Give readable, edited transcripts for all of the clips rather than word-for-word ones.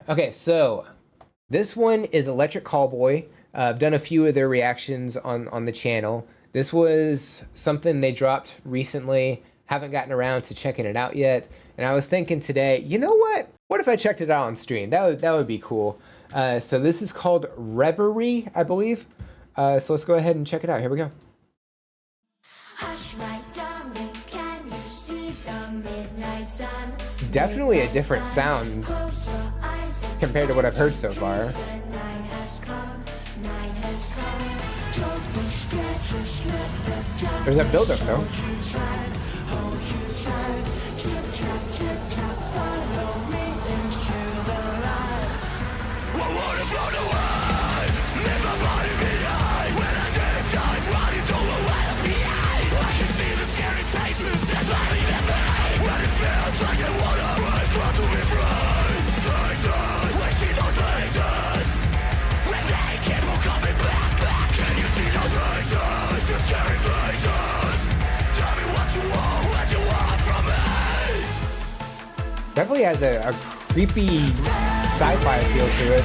Okay, so this one is Electric Callboy. I've done a few of their reactions on the channel. This was something they dropped recently. Haven't gotten around to checking it out yet. And I was thinking today, you know what? What if I checked it out on stream? That would be cool. So this is called Revery, I believe. So let's go ahead and check it out. Here we go. Hush, my darling, can you see the midnight sun? Definitely a different sound compared to what I've heard so far. There's that build-up though. Definitely has a creepy sci-fi feel to it.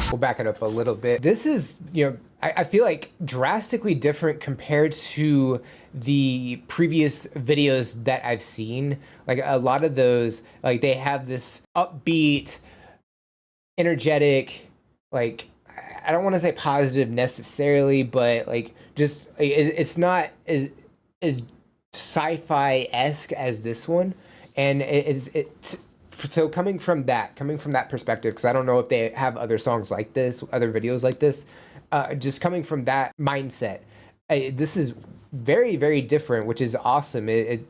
We'll back it up a little bit. This is, I feel like drastically different compared to the previous videos that I've seen. Like a lot of those, like they have this upbeat, energetic, like, I don't want to say positive necessarily, but like just, it's not as sci-fi-esque as this one. And so coming from that perspective, because I don't know if they have other songs like this, other videos like this, just coming from that mindset, this is very, very different, which is awesome. At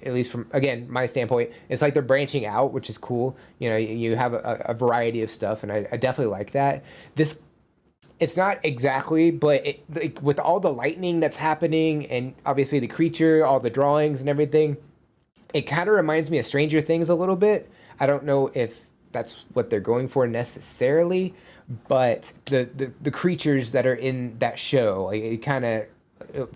least from, again, my standpoint, it's like they're branching out, which is cool. You have a variety of stuff, and I definitely like that. This, it's not exactly, but like, with all the lightning that's happening, and obviously the creature, all the drawings and everything, it kind of reminds me of Stranger Things a little bit. I don't know if that's what they're going for necessarily, but the creatures that are in that show, like, it kind of,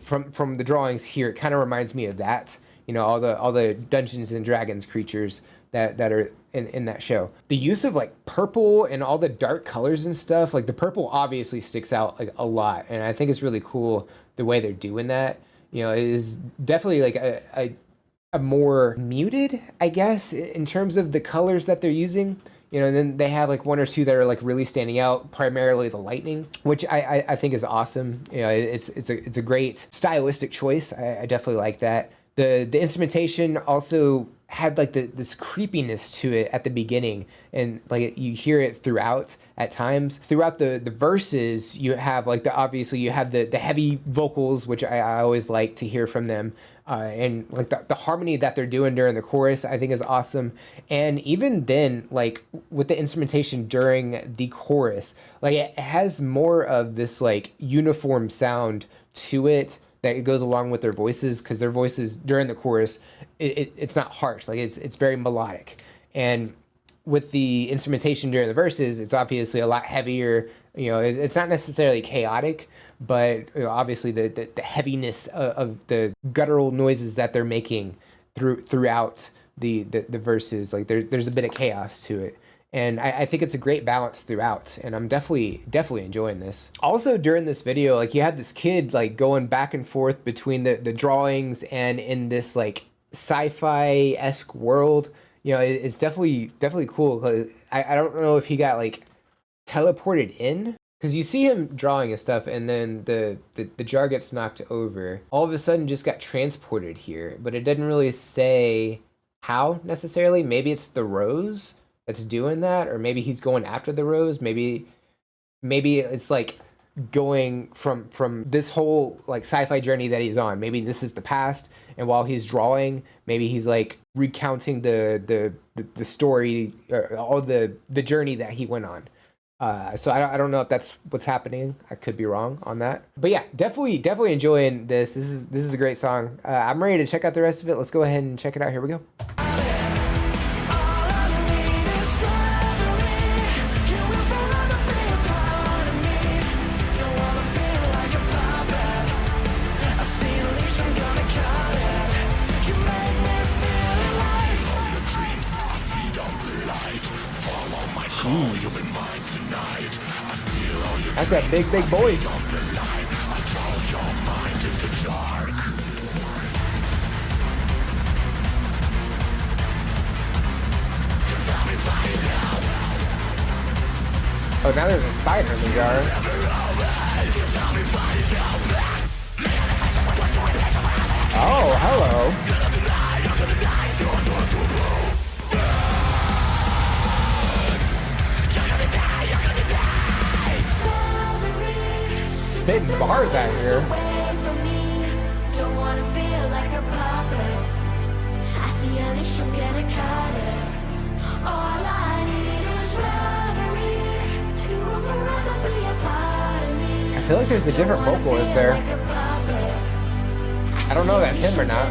from the drawings here, it kind of reminds me of that. All the Dungeons and Dragons creatures that are in that show. The use of like purple and all the dark colors and stuff, like the purple obviously sticks out like a lot, and I think it's really cool the way they're doing that. It is definitely like a more muted, I guess, in terms of the colors that they're using. And then they have like one or two that are like really standing out, primarily the lightning, which I think is awesome. It's a great stylistic choice. I definitely like that. The instrumentation also had like this creepiness to it at the beginning, and like you hear it throughout at times. Throughout the verses, you have like obviously you have the heavy vocals, which I always like to hear from them. And like the harmony that they're doing during the chorus, I think is awesome. And even then, like with the instrumentation during the chorus, like it has more of this like uniform sound to it that goes along with their voices, because their voices during the chorus, it's not harsh, like it's very melodic. And with the instrumentation during the verses, it's obviously a lot heavier. It's not necessarily chaotic, but obviously the heaviness of the guttural noises that they're making throughout the verses. Like there's a bit of chaos to it. And I think it's a great balance throughout, and I'm definitely enjoying this. Also during this video, like you had this kid like going back and forth between the drawings and in this like sci-fi-esque world. You know, it's definitely cool. 'Cause I don't know if he got like teleported in, because you see him drawing and stuff, and then the jar gets knocked over. All of a sudden, just got transported here, but it didn't really say how necessarily. Maybe it's the rose that's doing that, or maybe he's going after the rose. Maybe it's like going from this whole like sci-fi journey that he's on. Maybe this is the past, and while he's drawing, maybe he's like recounting the story, or all the journey that he went on. So I don't know if that's what's happening. I could be wrong on that. But yeah, definitely enjoying this. This is a great song. I'm ready to check out the rest of it. Let's go ahead and check it out. Here we go. That's that big boy. Oh, now there's a spider in the jar. Oh, hello. Spitting bars out here. Don't wanna feel like a puppet. I see Alicia getting caught in. All I need is reverie. You will forever be a part of me. I feel like there's a different vocalist there. I don't know if that's him or not.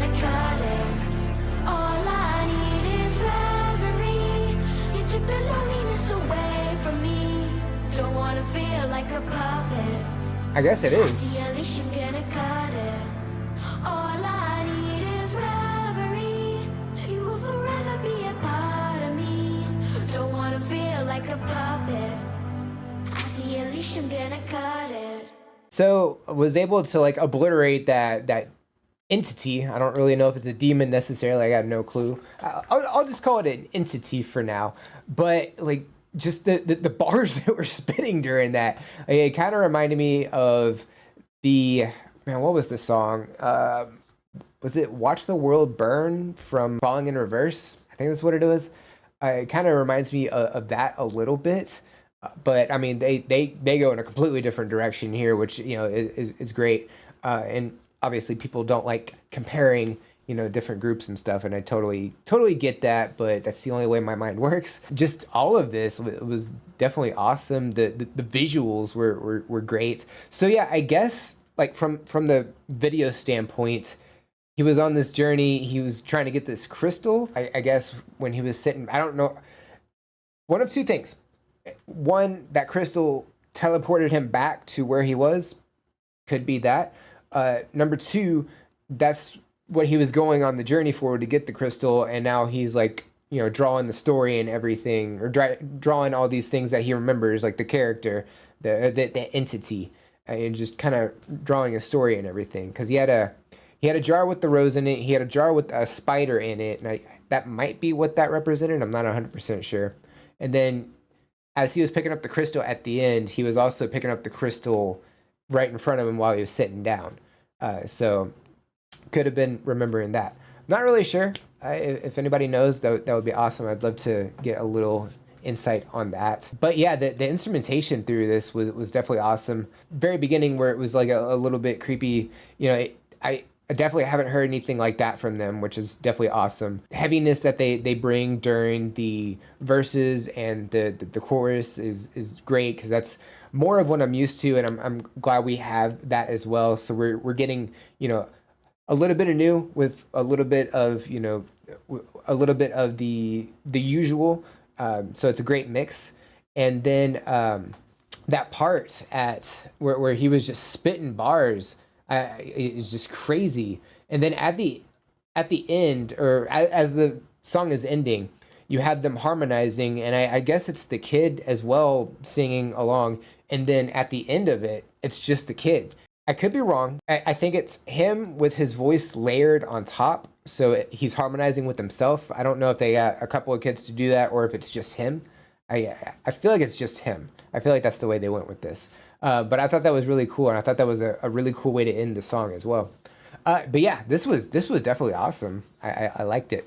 All I need is reverie. You took the loneliness away from me. Don't wanna feel like a puppet. I guess it is. All I need is reverie. You will forever be a part of me. Don't wanna feel like a puppet. I see Alicia, I'm gonna cut it. So was able to like obliterate that entity. I don't really know if it's a demon necessarily. I got no clue. I'll just call it an entity for now. But like, just the bars that were spitting during that, like, it kind of reminded me of what was the song? Was it "Watch the World Burn" from Falling in Reverse? I think that's what it was. It kind of reminds me of that a little bit, but I mean they go in a completely different direction here, which is great. And obviously people don't like comparing different groups and stuff, and I totally get that, but that's the only way my mind works. Just all of this was definitely awesome. The visuals were great. So yeah, I guess like from the video standpoint, he was on this journey. He was trying to get this crystal. I guess when he was sitting, I don't know, one of two things. One, that crystal teleported him back to where he was. Could be that. Number two, that's what he was going on the journey for, to get the crystal, and now he's like drawing the story and everything, or drawing all these things that he remembers, like the character, the entity, and just kind of drawing a story and everything. Because he had a jar with the rose in it, he had a jar with a spider in it, and that might be what that represented. I'm not 100% sure. And then as he was picking up the crystal at the end, he was also picking up the crystal right in front of him while he was sitting down. So could have been remembering that. Not really sure. If anybody knows, that would be awesome. I'd love to get a little insight on that. But yeah, the instrumentation through this was definitely awesome. Very beginning, where it was like a little bit creepy, I definitely haven't heard anything like that from them, which is definitely awesome. Heaviness that they bring during the verses and the chorus is great, because that's more of what I'm used to, and I'm glad we have that as well. So we're getting a little bit of new with a little bit of the usual. So it's a great mix. And then that part at where he was just spitting bars is just crazy. And then at the end, or as the song is ending, you have them harmonizing, and I guess it's the kid as well singing along. And then at the end of it, it's just the kid. I could be wrong. I think it's him with his voice layered on top. So he's harmonizing with himself. I don't know if they got a couple of kids to do that or if it's just him. I feel like it's just him. I feel like that's the way they went with this. But I thought that was really cool, and I thought that was a really cool way to end the song as well. But yeah, this was definitely awesome. I liked it.